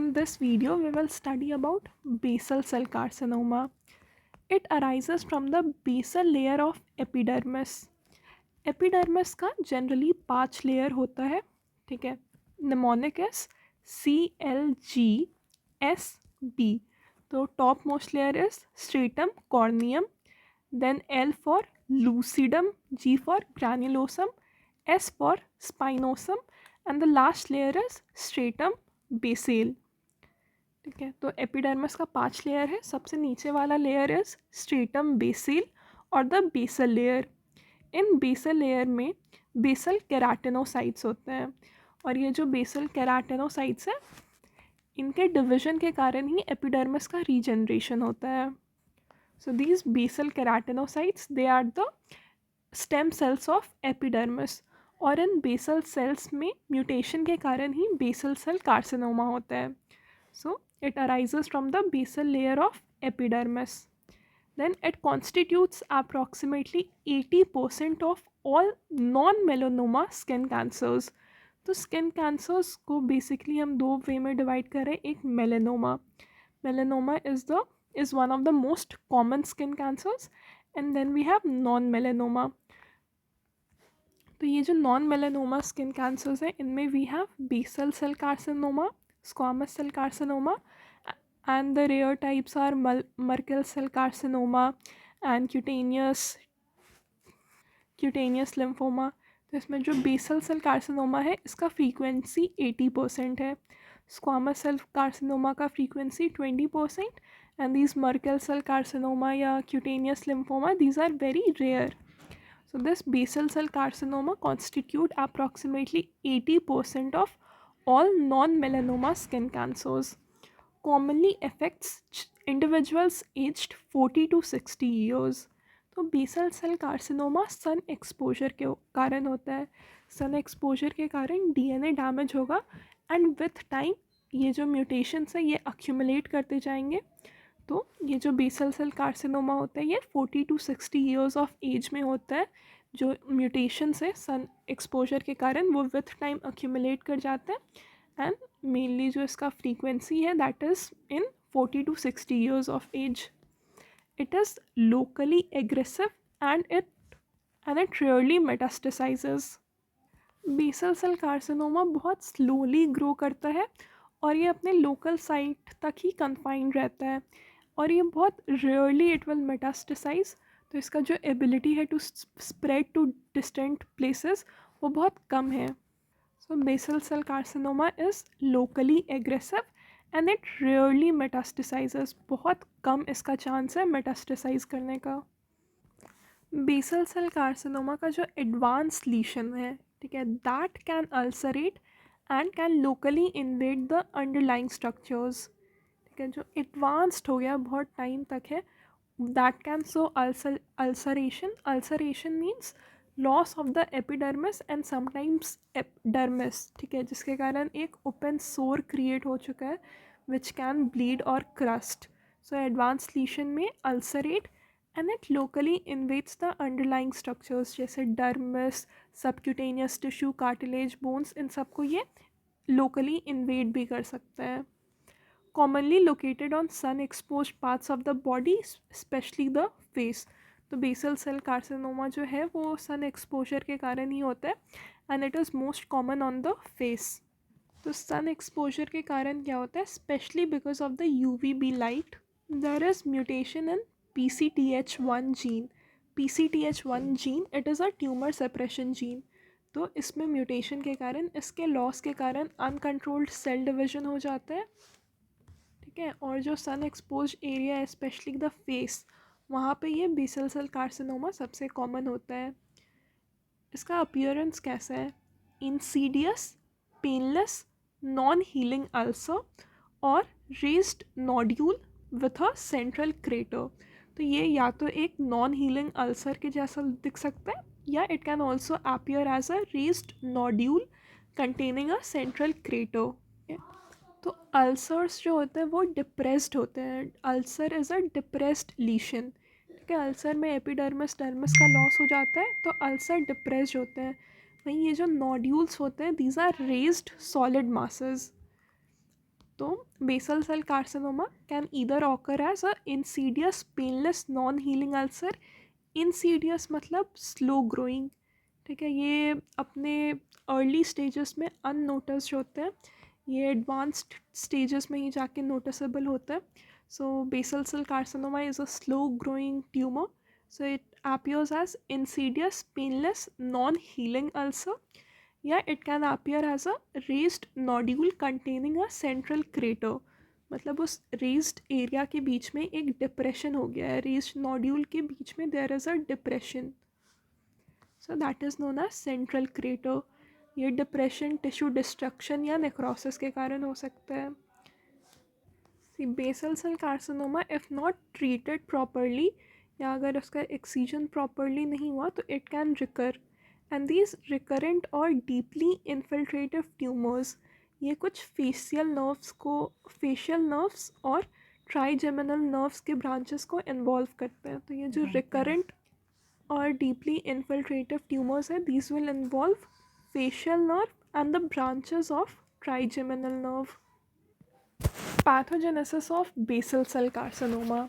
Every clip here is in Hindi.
In this video, we will study about basal cell carcinoma. It arises from the basal layer of epidermis. Epidermis का जनरली 5 लेयर होता है, ठीक है. Mnemonic is CLGSB. तो topmost layer is stratum corneum, then L for lucidum, G for granulosum, S for spinosum and the last layer is stratum basale. ठीक है, तो एपिडर्मिस का 5 लेयर है. सबसे नीचे वाला लेयर इज स्ट्रेटम बेसेल और द बेसल लेयर. इन बेसल लेयर में बेसल केराटिनोसाइट्स होते हैं, और ये जो बेसल केराटिनोसाइट्स हैं इनके डिवीजन के कारण ही एपिडर्मिस का रीजनरेशन होता है. So these basal keratinocytes they are the stem cells of epidermis, और इन बेसल सेल्स में म्यूटेशन के कारण ही बेसल सेल कार्सिनोमा होता है. So it arises from the basal layer of epidermis. Then it constitutes approximately 80% of all non-melanoma skin cancers. तो स्किन कैंसर्स को बेसिकली हम दो वे में डिवाइड करें. एक melanoma. Melanoma is one of the most common skin cancers, and then we have non-melanoma. तो ये जो नॉन मेलेनोमा स्किन कैंसर्स हैं इनमें we have basal cell carcinoma, squamous cell carcinoma, and the rare types are Merkel cell carcinoma and cutaneous lymphoma. तो इसमें जो बेसल सेल कार्सिनोमा है इसका फ्रीक्वेंसी 80% है, स्क्वामस सेल कार्सिनोमा का frequency 20%, and these Merkel cell carcinoma या cutaneous lymphoma these are very rare. So this basal cell carcinoma constitute approximately 80% of all non-melanoma skin cancers. Commonly affects individuals aged 40 to 60 years. तो basal cell carcinoma sun exposure के कारण होता है. सन एक्सपोजर के कारण DNA डैमेज होगा, एंड विथ टाइम ये जो म्यूटेशंस है ये अक्यूमुलेट करते जाएंगे. तो ये जो बेसल सेल कार्सिनोमा होता है ये 40 to 60 ईयर्स ऑफ एज में होता है. जो म्यूटेशंस है सन एक्सपोजर के कारण वो विथ टाइम अक्यूमुलेट कर जाते हैं, एंड मेनली जो इसका फ्रीक्वेंसी है that is in 40 to 60 years of age. It is locally aggressive and it rarely metastasises. Basal cell carcinoma बहुत स्लोली ग्रो करता है और ये अपने लोकल साइट तक ही कन्फाइंड रहता है, और ये बहुत रेयरली इट विल मेटास्टेसाइज. तो इसका जो एबिलिटी है to spread to distant places वो बहुत कम है. So basal cell carcinoma is locally aggressive and it rarely metastasises. बहुत कम इसका चांस है मेटास्टेसाइज करने का. बेसल सेल कार्सिनोमा का जो एडवांस लीशन है, ठीक है, that can ulcerate and can locally invade the underlying structures. ठीक है, जो एडवांस्ड हो गया बहुत टाइम तक है, that can so ulceration. Ulceration means loss of the epidermis and sometimes epidermis, ठीक है, जिसके कारण एक ओपन सोर क्रिएट हो चुका है विच कैन ब्लीड और क्रस्ट. सो एडवांस लीशन में ulcerate and it locally invades the underlying structures जैसे dermis, subcutaneous tissue, cartilage, bones, इन सबको ये लोकली इन्वेड भी कर सकता है. Commonly located on sun-exposed parts of the body, especially the face. तो बेसल सेल कार्सिनोमा जो है वो सन एक्सपोजर के कारण ही होता है, and it is most common on the face. तो सन एक्सपोजर के कारण क्या होता है, specially because of the UVB light, there is mutation in PCTH1 gene. PCTH1 gene it is a tumour separation gene. तो इसमें म्यूटेशन के कारण, इसके लॉस के कारण अनकंट्रोल्ड सेल डिवीजन हो जाता है. ठीक है, और जो सन एक्सपोज एरिया है स्पेशली द फेस, वहाँ पे ये बेसल सेल कार्सिनोमा सबसे कॉमन होता है. इसका अपीयरेंस कैसा है, insidious, painless, non healing ulcer और raised nodule with a central crater. तो ये या तो एक नॉन हीलिंग अल्सर के जैसा दिख सकता है, या it can also appear as a raised nodule containing a central crater. तो अल्सर्स जो होते हैं वो डिप्रेस्ड होते हैं. Ulcer is a depressed lesion. ठीक है, अल्सर में एपिडर्मिस डर्मिस का लॉस हो जाता है तो अल्सर डिप्रेस्ड होते हैं. वहीं ये जो नोड्यूल्स होते हैं these are raised solid masses. तो basal cell carcinoma can either occur as a insidious painless non healing ulcer. Insidious मतलब स्लो ग्रोइंग. ठीक है, ये अपने अर्ली स्टेजेस में अननोटिस्ड होते हैं, ये एडवांस्ड स्टेजेस में ही जाके नोटिसेबल होता है. So basal cell carcinoma is a slow growing tumour. So it appears as insidious painless non-healing ulcer. या it can appear as a raised nodule containing a central crater. मतलब उस रेज्ड एरिया के बीच में एक डिप्रेशन हो गया है, रेज्ड नोड्यूल के बीच में there is a depression. So that is known as central crater. ये डिप्रेशन टिश्यू डिस्ट्रक्शन या नेक्रोसिस के कारण हो सकता है. See basal cell carcinoma if not treated properly, या अगर उसका एक्सीजन प्रॉपरली नहीं हुआ तो it can recur. And these recurrent और डीपली इन्फिल्ट्रेटिव ट्यूमर्स, ये कुछ फेशियल नर्व्स और ट्राइजेमिनल नर्व्स के ब्रांचेस को इन्वॉल्व करते हैं. तो ये जो रिकरेंट और डीपली इन्फिल्ट्रेटिव ट्यूमर्स है, these will involve facial nerve and the branches of trigeminal nerve. Pathogenesis of basal cell carcinoma.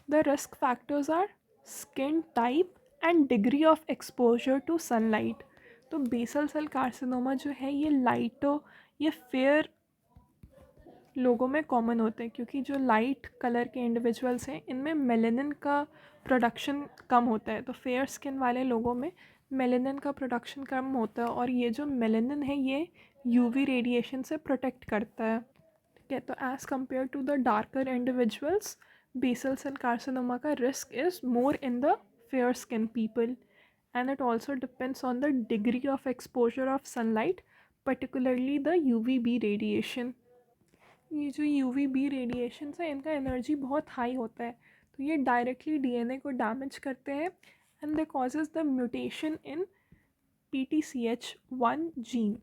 The risk factors are skin type and degree of exposure to sunlight. तो बेसल सेल कार्सिनोमा जो है ये लाइटो, ये फेयर लोगों में कॉमन होते हैं, क्योंकि जो लाइट कलर के इंडिविजुअल्स हैं इनमें मेलेनिन का प्रोडक्शन कम होता है. तो फेयर स्किन वाले लोगों में मेलेनिन का प्रोडक्शन कम होता है, और ये जो मेलेनिन है ये यूवी रेडिएशन से प्रोटेक्ट करता है. ठीक है, तो as compare to the darker individuals, basal cell carcinoma का risk is more in the fair skin people. And it also depends on the degree of exposure of sunlight, particularly the UVB radiation. ये जो UVB रेडिएशन है इनका एनर्जी बहुत हाई होता है, तो ये डायरेक्टली DNA को डैमेज करते हैं and they causes the mutation in PTCH1 gene.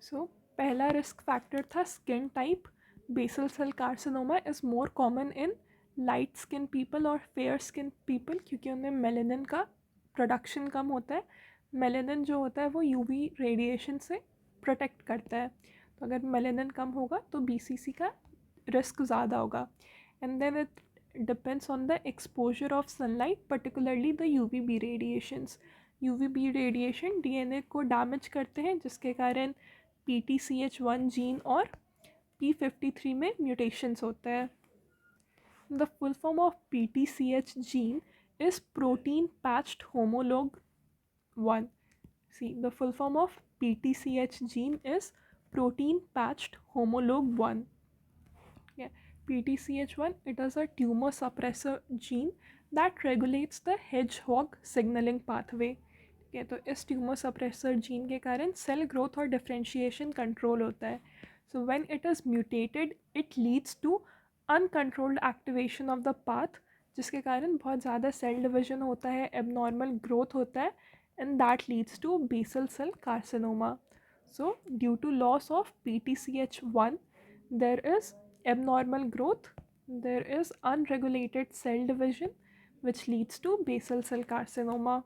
So पहला रिस्क फैक्टर था skin type. Basal cell carcinoma is more common in light skin people और फेयर स्किन पीपल, क्योंकि उनमें मेलेनिन का प्रोडक्शन कम होता है. मेलेनिन जो होता है वो UV रेडिएशन से प्रोटेक्ट करता है, तो अगर मेलेनिन कम होगा तो BCC का रिस्क ज़्यादा होगा. And then it depends on the exposure of sunlight, particularly the UVB radiations. UVB radiation DNA को डैमेज करते हैं, जिसके कारण PTCH1 जीन और P53 में म्यूटेशंस होते हैं. The full form of PTCH gene is protein patched homolog 1. See, the full form of PTCH gene is protein patched homolog 1. Yeah. PTCH1, it is a tumor suppressor gene that regulates the hedgehog signaling pathway. Okay, तो इस ट्यूमर सप्रेसर जीन के कारण सेल ग्रोथ और डिफ्रेंशिएशन कंट्रोल होता है. So when it is mutated it leads to uncontrolled activation of the path, जिसके कारण बहुत ज़्यादा सेल डिविजन होता है, एबनॉर्मल ग्रोथ होता है, and that leads to basal cell carcinoma. So due to loss of PTCH1 there is abnormal growth, there is unregulated cell division which leads to basal cell carcinoma.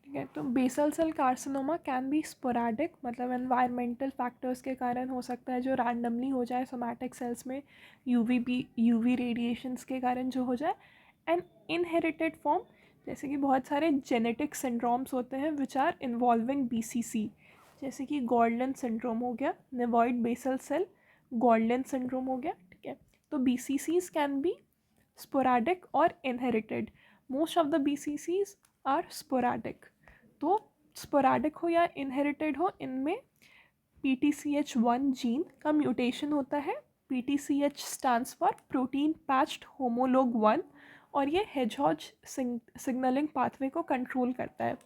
ठीक है, तो basal cell carcinoma can be sporadic, मतलब एनवायरमेंटल फैक्टर्स के कारण हो सकता है जो रैंडमली हो जाए सोमैटिक सेल्स में, यूवी रेडिएशंस के कारण जो हो जाए. एंड इनहेरिटेड फॉर्म, जैसे कि बहुत सारे जेनेटिक सिंड्रोम्स होते हैं विच आर इन्वॉल्विंग BCC, जैसे कि गॉल्डन सिंड्रोम हो गया, nevoid basal cell Gorlin syndrome हो गया. ठीक है, तो BCCs कैन बी स्पोराडिक और inherited. Most of the BCCs are sporadic. तो स्पोराडिक हो या इनहेरिटेड हो, इनमें PTCH1 जीन का म्यूटेशन होता है. PTCH stands for protein patched homolog 1, और ये हेजहॉग सिग्नलिंग पाथवे को कंट्रोल करता है.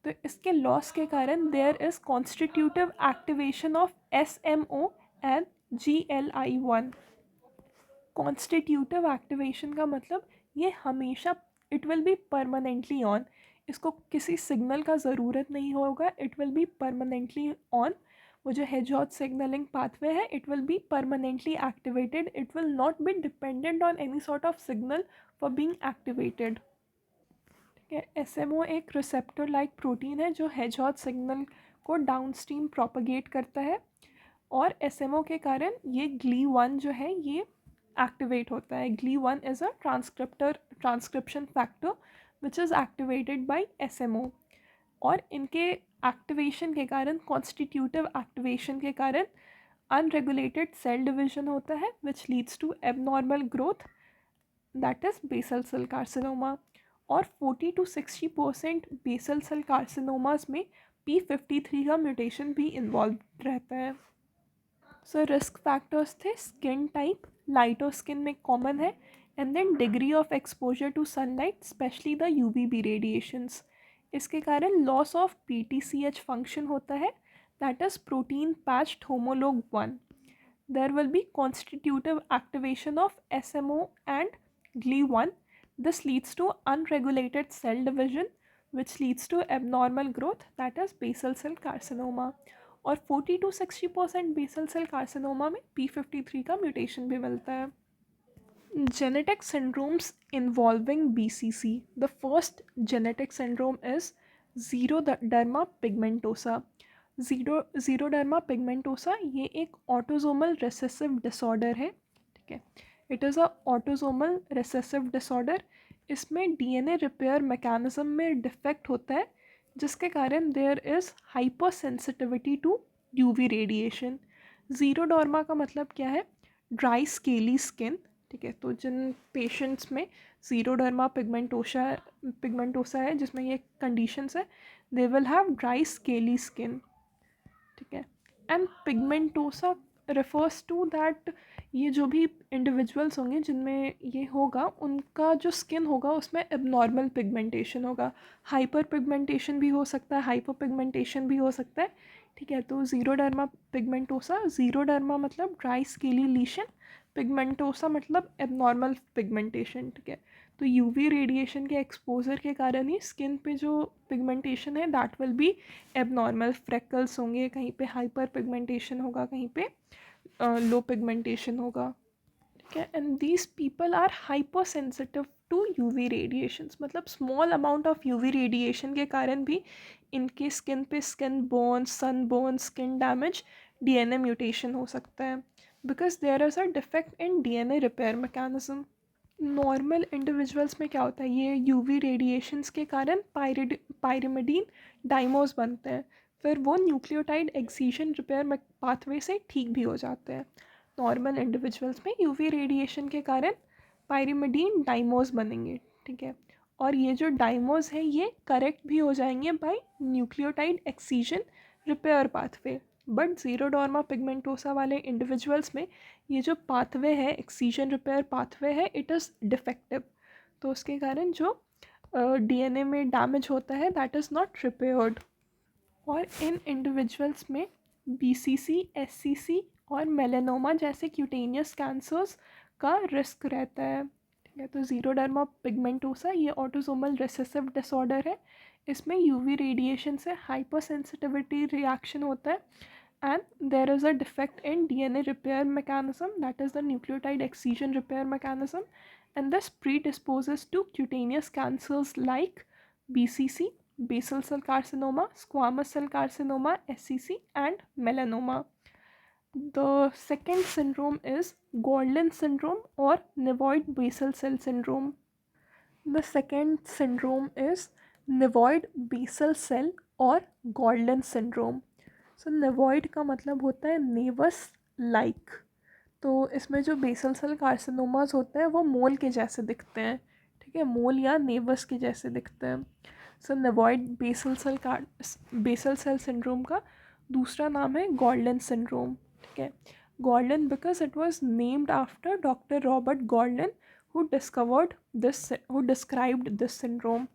तो इसके लॉस के कारण there is constitutive activation of SMO and GLI1. Constitutive activation का मतलब ये हमेशा it will be permanently on, इसको किसी सिग्नल का ज़रूरत नहीं होगा, it will be permanently on. वो जो हेजहॉग सिग्नलिंग पाथवे है it will be permanently activated, it will not be dependent on any sort of signal for being activated. ठीक है, SMO एक रिसेप्टर लाइक प्रोटीन है जो हेजहॉग सिग्नल को डाउनस्ट्रीम प्रोपगेट करता है, और SMO के कारण ये GLI1 जो है ये एक्टिवेट होता है. GLI1 is a transcription factor which is activated by SMO. और इनके एक्टिवेशन के कारण, कॉन्स्टिट्यूटिव एक्टिवेशन के कारण अनरेगुलेटेड सेल डिविजन होता है which leads to abnormal growth, that is basal cell carcinoma. और 40 to 60% बेसल सेल कार्सिनोमास में P53 का म्यूटेशन भी इन्वॉल्व रहता है. सो रिस्क फैक्टर्स थे स्किन टाइप, लाइटर स्किन में कॉमन है, and then degree of exposure to sunlight specially the UVB radiations. इसके कारण लॉस ऑफ PTCH फंक्शन होता है, that is protein patched homolog 1. There will be constitutive activation of SMO and GLI1. This leads to unregulated cell division, which leads to abnormal growth, that is basal cell carcinoma. और 40 to 60% बेसल सेल कार्सिनोमा में P53 का म्यूटेशन भी मिलता है. Genetic syndromes involving BCC. The first genetic syndrome is xeroderma pigmentosa. Xeroderma pigmentosa ये एक ऑटोजोमल रिसेसिव डिसऑर्डर है. ठीक है, it is a autosomal recessive disorder. इसमें DNA रिपेयर मैकेनिज्म में डिफेक्ट होता है जिसके कारण there is hyper sensitivity to UV radiation. Xeroderma का मतलब क्या है? Dry scaly skin. ठीक है, तो जिन पेशेंट्स में जीरोडर्मा पिगमेंटोसा है जिसमें ये कंडीशंस है, they will have dry scaly skin. ठीक है, and pigmentosa refers to that ये जो भी इंडिविजुअल्स होंगे जिनमें ये होगा उनका जो स्किन होगा उसमें एबनॉर्मल पिगमेंटेशन होगा. हाइपर पिगमेंटेशन भी हो सकता है, हाइपर पिगमेंटेशन भी हो सकता है. ठीक है, तो जीरोडर्मा पिगमेंटोसा, जीरोडर्मा मतलब ड्राई स्केली लीशन, पिगमेंटोसा मतलब एबनॉर्मल पिगमेंटेशन. ठीक है, तो UV रेडिएशन के एक्सपोजर के कारण ही स्किन पे जो पिगमेंटेशन है that will be abnormal. Freckles होंगे, कहीं पे हाइपर पिगमेंटेशन होगा, कहीं पे लो पिगमेंटेशन होगा. ठीक है, and these people are hyper sensitive to UV radiations. मतलब small amount of UV radiation के कारण भी इनके स्किन पे skin burn, sun burn, skin damage, DNA mutation हो सकता है because there is a defect in DNA repair mechanism. Normal individuals में क्या होता है, ये UV रेडिएशंस के कारण पायरिमिडीन डाइमर्स बनते हैं, फिर वो न्यूक्लियोटाइड एक्सीजन रिपेयर पाथवे से ठीक भी हो जाते हैं. नॉर्मल इंडिविजुअल्स में UV रेडिएशन के कारण पायरिमिडीन डाइमर्स बनेंगे. ठीक है, और ये जो डाइमर्स हैं ये करेक्ट भी हो जाएंगे by nucleotide excision repair pathway. But xeroderma pigmentosa वाले इंडिविजुअल्स में ये जो पाथवे है, एक्सीजन रिपेयर पाथवे है, इट इज़ डिफेक्टिव. तो उसके कारण जो DNA में डैमेज होता है दैट इज़ नॉट रिपेयर्ड. और इन इंडिविजुअल्स में BCC, SCC और मेलानोमा जैसे क्यूटेनियस कैंसर्स का रिस्क रहता है. ठीक है, तो जीरोडर्मा पिगमेंटोसा ये ऑटोसोमल रिसेसिव डिसऑर्डर है. इसमें UV रेडिएशन से हाइपर सेंसिटिविटी रिएक्शन होता है and there is a defect in DNA repair mechanism, that is the nucleotide excision repair mechanism, and this predisposes to cutaneous cancers like BCC, basal cell carcinoma, squamous cell carcinoma, SCC and melanoma. The second syndrome is Gordon syndrome or nevoid basal cell syndrome. The second syndrome is nevoid basal cell or Gordon syndrome. सो नेवॉइड का मतलब होता है नेवस लाइक. तो इसमें जो बेसल सेल कार्सिनोमास होते हैं वो मोल के जैसे दिखते हैं. ठीक है, मोल या नेवस के जैसे दिखते हैं. So naevoid basal cell syndrome का दूसरा नाम है गॉर्डन सिंड्रोम. ठीक है, Gordon because it was named after doctor Robert Gordon who described this syndrome.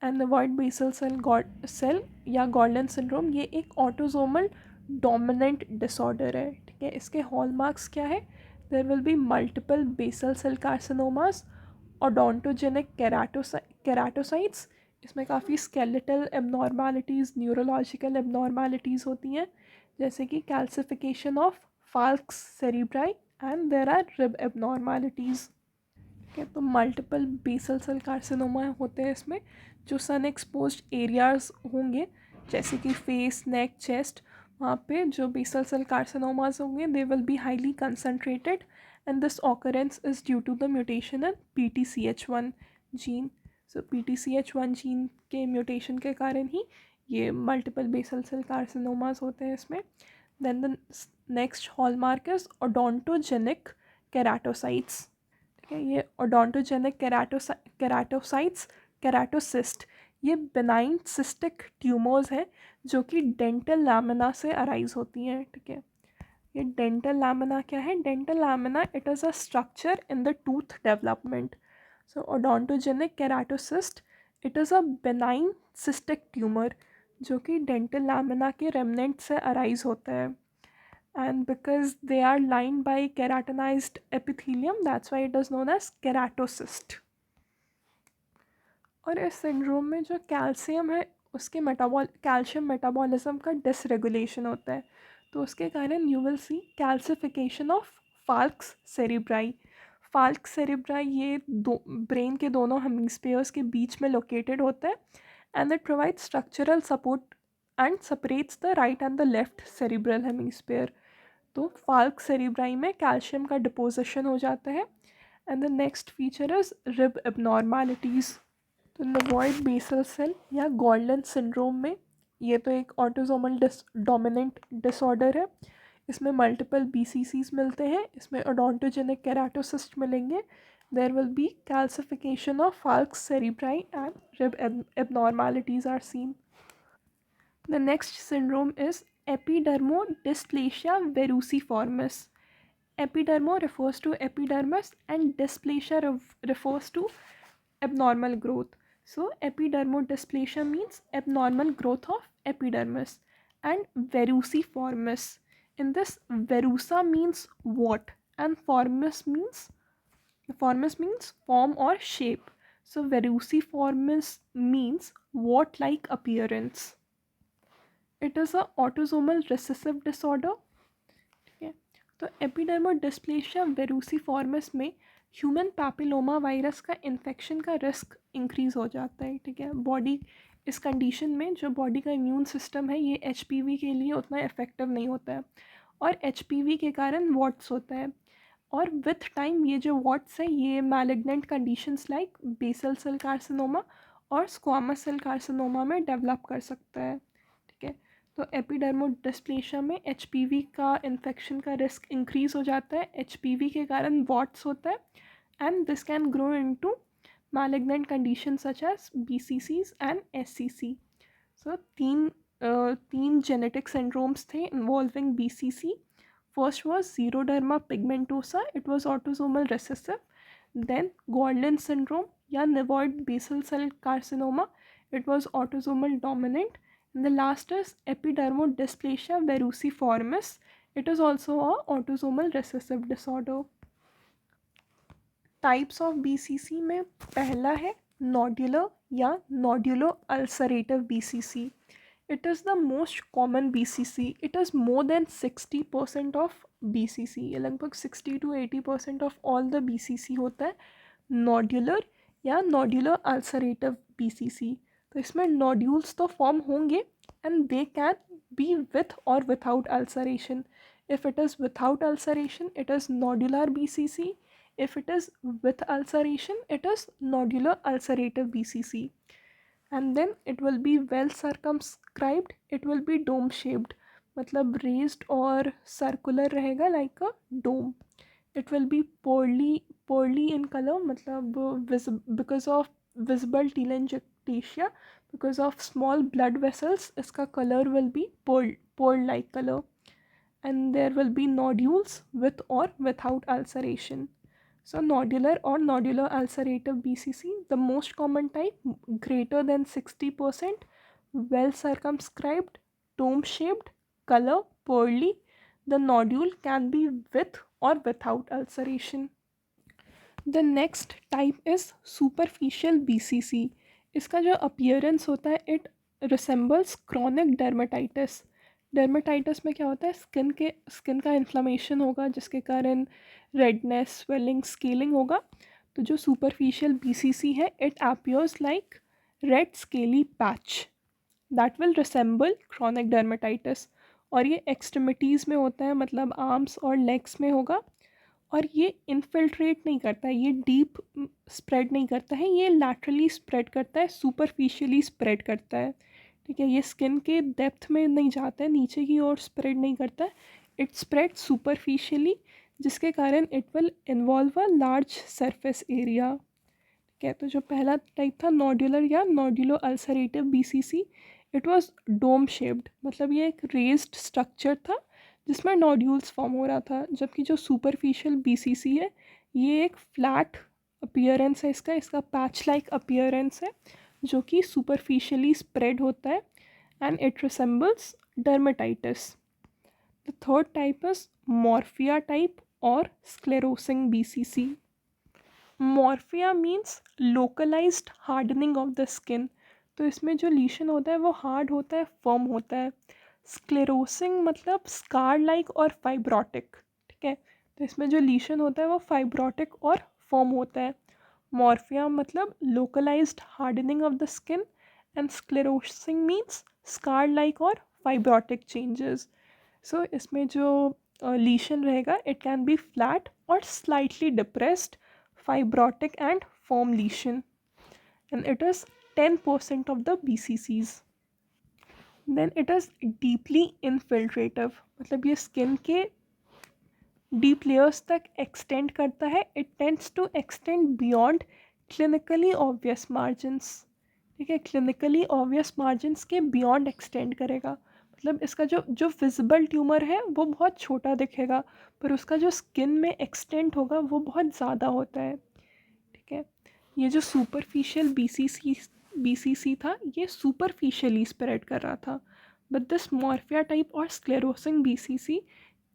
And naevoid basal cell या गॉर्डन सिंड्रोम ये एक ऑटोजोमल डोमिनेंट डिसऑर्डर है. ठीक है, इसके हॉलमार्क्स क्या है? There will be multiple basal cell carcinomas, odontogenic keratocytes. इसमें काफ़ी स्केलेटल एबनॉर्मैलिटीज़, न्यूरोलॉजिकल एबनॉर्मैलिटीज़ होती हैं जैसे कि calcification of falx cerebri and there are rib abnormalities. ठीक है, तो मल्टीपल बेसल सेल कार्सिनोमा होते हैं इसमें जो सन एक्सपोज्ड एरियाज़ होंगे जैसे कि फेस, नेक, चेस्ट, वहाँ पे जो बेसल सेल कार्सिनोमास होंगे they will be highly concentrated and this occurrence is due to the mutation in PTCH1 gene. So PTCH1 gene के म्यूटेशन के कारण ही ये मल्टीपल बेसल सेल कार्सिनोमास होते हैं इसमें. Then the next hallmark is odontogenic keratocytes. ठीक है, ये ओडोंटोजेनिक केराटोसाइट्स, केराटोसिस्ट, ये बेनाइन सिस्टिक ट्यूमर्स हैं जो कि डेंटल लैमिना से अराइज होती हैं. ठीक है, ये डेंटल लैमिना क्या है? Dental lamina it is a structure in the tooth development. So odontogenic keratocyst it is a benign cystic tumour जो कि डेंटल लैमिना के रेमनेंट से अराइज होता है. And because they are lined by keratinized epithelium, that's why it is known as keratocyst. और इस सिंड्रोम में जो कैल्शियम है उसके कैल्शियम मेटाबॉलिज्म का डिसरेगुलेशन होता है, तो उसके कारण you will see calcification of falx cerebri. Falx cerebri ये ब्रेन के दोनों हेमिस्फीयर्स के बीच में लोकेटेड होता है and it provide structural support and separates the right and the left cerebral hemisphere. तो फाल्क सेरिब्राई में कैल्शियम का डिपोजिशन हो जाता है. And the next feature is rib abnormalities. तो नेवॉइड बेसल सेल या गॉर्डन सिंड्रोम में, ये तो एक ऑटोसोमल डोमिनेंट डिसऑर्डर है, इसमें मल्टीपल BCCs मिलते हैं, इसमें ओडोंटोजेनिक केराटोसिस्ट मिलेंगे. There will be calcification of falx cerebri and rib abnormalities are seen. The next syndrome is epidermodysplasia verruciformis. Epidermo refers to epidermis and dysplasia refers to abnormal growth. So epidermodysplasia means abnormal growth of epidermis, and verruciformis. In this, verruca means what and formis means form or shape. So verruciformis means wart-like appearance. It is a autosomal recessive disorder. ठीक है, तो एपिडर्मोडिस्प्लेसिया वेरूसिफॉर्मिस में ह्यूमन पैपिलोमा वायरस का इन्फेक्शन का रिस्क इंक्रीज़ हो जाता है. ठीक है, बॉडी इस कंडीशन में जो बॉडी का इम्यून सिस्टम है ये HPV के लिए उतना इफ़ेक्टिव नहीं होता है और HPV के कारण वॉट्स होता है. और विथ टाइम ये जो वॉट्स है ये malignant conditions like basal cell carcinoma और स्क्वामस सेल कार्सिनोमा में डेवलप कर सकता है. ठीक है, तो एपिडर्मोडिस्प्लेशिया में HPV का इन्फेक्शन का रिस्क इंक्रीज़ हो जाता है. HPV के कारण वॉट्स होता है and this can grow into malignant condition such as BCCs and SCC. So तीन जेनेटिक सिंड्रोम्स थे involving BCC. First was xeroderma pigmentosa, it was autosomal recessive. Then Gordon syndrome या nevoid basal cell carcinoma, it was autosomal dominant. And the last is epidermodysplasia verruciformis, it is also a autosomal recessive disorder. Types of BCC में पहला है nodular या nodulo ulcerative BCC. It is the most common BCC. It is more than 60% of BCC. ये लगभग 60 to 80% of all the BCC होता है नोड्यूलर या नोड्यूलर अल्सरेटिव BCC. तो इसमें नोड्यूल्स तो फॉर्म होंगे and they can be with और without ulceration. If it is without ulceration it is nodular BCC. If it is with ulceration it is nodular ulcerative BCC. And then it will be well circumscribed, it will be dome shaped, मतलब raised और circular रहेगा like a dome. It will be poorly in color, मतलब because of visible telangiectasia, because of small blood vessels इसका color will be pole like color. And there will be nodules with or without ulceration. So nodular or nodular ulcerative BCC, the most common type, greater than 60%, well circumscribed, dome shaped, color pearly. The nodule can be with or without ulceration. The next type is superficial BCC. इसका जो appearance होता है it resembles chronic dermatitis. Dermatitis में क्या होता है, स्किन का इन्फ्लामेशन होगा जिसके कारण रेडनेस, स्वेलिंग, स्केलिंग होगा. तो जो सुपरफिशियल BCC है it appears like red scaly patch that will resemble chronic dermatitis. और ये एक्सट्रीमिटीज़ में होता है, मतलब आर्म्स और लेग्स में होगा। और ये इनफिल्ट्रेट नहीं करता है, ये डीप स्प्रेड नहीं करता है, ये लैटरली स्प्रेड करता है, सुपरफिशियली स्प्रेड करता है। ठीक है, ये स्किन के डेप्थ में नहीं जाता है, नीचे की ओर स्प्रेड नहीं करता है, इट स्प्रेड सुपरफिशियली, जिसके कारण it will involve a large surface area. ठीक है, तो जो पहला टाइप था नोड्यूलर या nodulo ulcerative BCC, it was dome shaped, मतलब ये एक रेज्ड स्ट्रक्चर था जिसमें नोड्यूल्स फॉर्म हो रहा था। जबकि जो सुपरफिशियल बीसीसी है, ये एक फ्लैट अपीयरेंस है इसका, पैच लाइक अपीयरेंस है जो कि सुपरफिशियली स्प्रेड होता है, and it resembles dermatitis. The third type is morphea type और sclerosing BCC. Morphea means localised hardening of the skin, तो इसमें जो लीशन होता है वो हार्ड होता है, फर्म होता है। स्क्लेरोसिंग मतलब स्कार लाइक और फाइब्रोटिक। ठीक है, तो इसमें जो लीशन होता है वो फाइब्रोटिक और फर्म होता है। मॉर्फिया मतलब localised hardening of the skin, and sclerosing means scar like और फाइब्रोटिक चेंजेस। सो इसमें जो लीशन रहेगा, इट कैन बी फ्लैट और slightly depressed, fibrotic and firm lesion, and it is 10% of the BCCs. Then it is deeply infiltrative, मतलब ये स्किन के डीप लेयर्स तक एक्सटेंड करता है। It tends to extend beyond clinically obvious margins. ठीक है, क्लिनिकली ऑब्वियस मार्जिन्स के बियॉन्ड एक्सटेंड करेगा, मतलब इसका जो जो विजिबल ट्यूमर है वो बहुत छोटा दिखेगा, पर उसका जो स्किन में एक्सटेंड होगा वो बहुत ज़्यादा होता है। ठीक है, ये जो सुपरफिशियल बीसीसी था, ये सुपरफिशियली स्प्रेड कर रहा था। बट दिस मॉर्फिया टाइप और sclerosing BCC,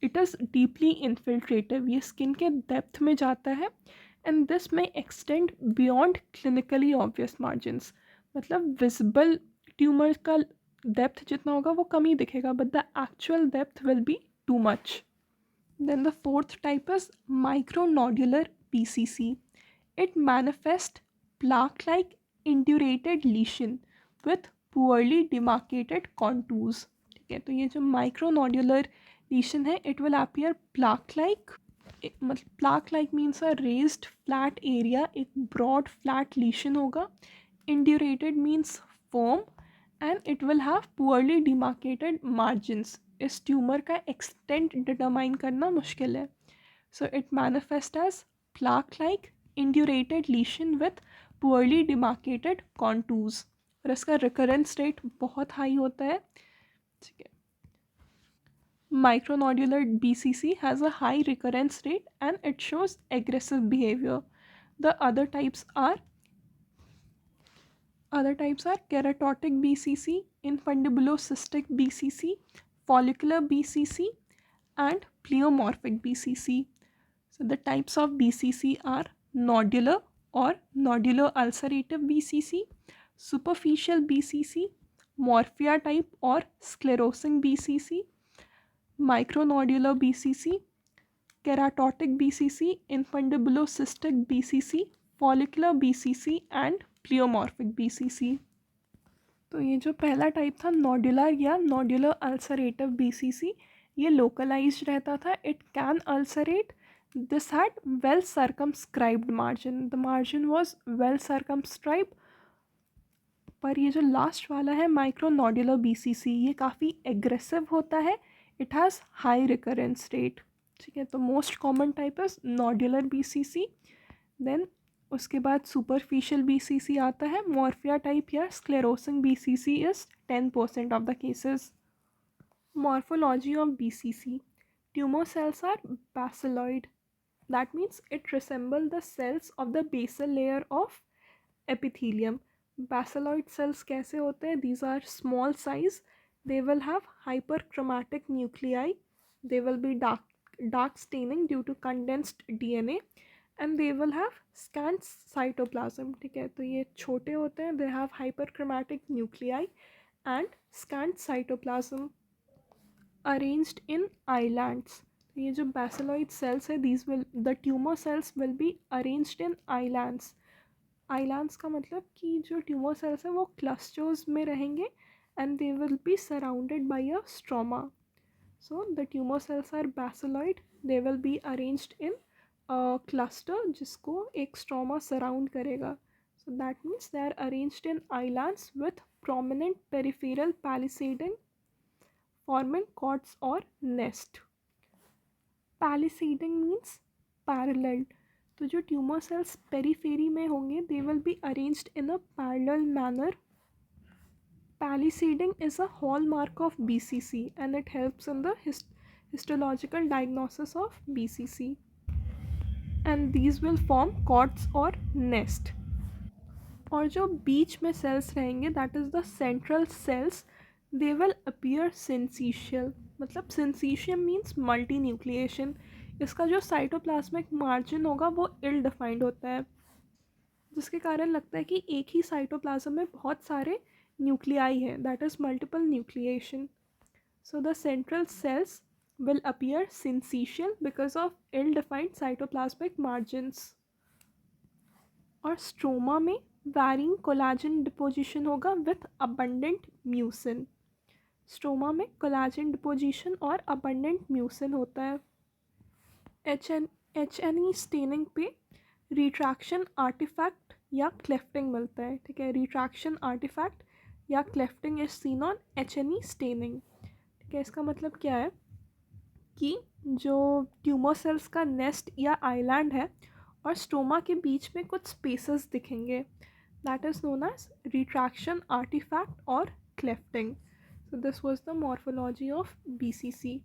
it is deeply infiltrative, ये स्किन के डेप्थ में जाता है, एंड दिस में extend beyond clinically obvious margins, मतलब विजिबल ट्यूमर का डेप्थ जितना होगा वो कम ही दिखेगा, but the actual depth will be too much. Then the fourth type is micronodular PCC. It manifests plaque-like indurated lesion with poorly demarcated contours. ठीक है, तो ये जो micronodular lesion है, it will appear plaque-like, मतलब plaque-like means a raised flat area, एक broad flat lesion होगा। Indurated means firm, and it will have poorly demarcated margins. इस ट्यूमर का एक्सटेंट डिटरमाइन करना मुश्किल है। So it manifest as plaque like indurated lesion with poorly demarcated contours, और इसका रिकरेंस रेट बहुत हाई होता है। ठीक है, माइक्रोनोड्यूलर BCC has a high recurrence rate and it shows aggressive behavior. The other types are keratotic BCC, infundibulocystic BCC, follicular BCC, and pleomorphic BCC. So the types of BCC are nodular or nodulo-ulcerative BCC, superficial BCC, morphia type or sclerosing BCC, micronodular BCC, keratotic BCC, infundibulocystic BCC, follicular BCC, and pleomorphic BCC. तो ये जो पहला टाइप था नोडुलर या नोडुलर अल्सरेटिव बीसीसी, ये लोकलाइज्ड रहता था। It can ulcerate, this had well circumscribed margin, the margin was well circumscribed. पर ये जो लास्ट वाला है माइक्रोनोडुलर बीसीसी, ये काफ़ी एग्रेसिव होता है, it has high recurrence rate. ठीक है, तो most common type is nodular BCC. Then उसके बाद सुपरफिशियल बीसीसी आता है, मॉर्फिया टाइप या sclerosing BCC is 10% of the cases. Morphology of BCC. Tumor cells are basiloid. That means it resembles the cells of the basal layer of epithelium. Basiloid cells कैसे होते हैं? These are small size. They will have hyperchromatic nuclei. They will be dark staining due to condensed DNA, and they will have scant cytoplasm. ठीक है, तो ये छोटे होते हैं, they have hyperchromatic nuclei and scant cytoplasm arranged in islands. तो ये जो basaloid cells है, these will, the tumor cells will be arranged in islands. islands का मतलब कि जो tumor cells है वो clusters में रहेंगे, and they will be surrounded by a stroma. So the tumor cells are basiloid. They will be arranged in a cluster जिसको एक stroma surround करेगा. So that means they are arranged in islands with prominent peripheral palisading forming cords or nest. Palisading means parallel. तो जो ट्यूमर सेल्स पेरीफेरी में होंगे they will be arranged in a parallel manner. Palisading is a hallmark of BCC and it helps in the histological diagnosis of BCC. And these will form cords or nest. और जो बीच में सेल्स रहेंगे that is the central cells they will appear syncytial. मतलब सिंसीशियम मीन्स मल्टी न्यूक्लिएशन. इसका जो साइटोप्लाज्मिक मार्जिन होगा वो इल डिफाइंड होता है, जिसके कारण लगता है कि एक ही साइटोप्लाज्म में बहुत सारे न्यूक्लियाई हैं, that is multiple nucleation. So the central cells will appear syncytial because of ill-defined cytoplasmic margins. और स्ट्रोमा में वैरिंग कोलाजन डिपोजिशन होगा विथ अबंडेंट म्यूसिन. स्ट्रोमा में कोलाजन डिपोजिशन और अबंडेंट म्यूसिन होता है. एच एन ई स्टेनिंग पे रिट्रैक्शन आर्टिफैक्ट या क्लेफ्टिंग मिलता है. ठीक है, रिट्रैक्शन आर्टिफैक्ट या clefting is seen on H N E staining. ठीक है, इसका मतलब क्या है कि जो ट्यूमर सेल्स का नेस्ट या आइलैंड है और स्टोमा के बीच में कुछ स्पेसेस दिखेंगे, that is known as retraction artefact और clefting. So this was the morphology of BCC.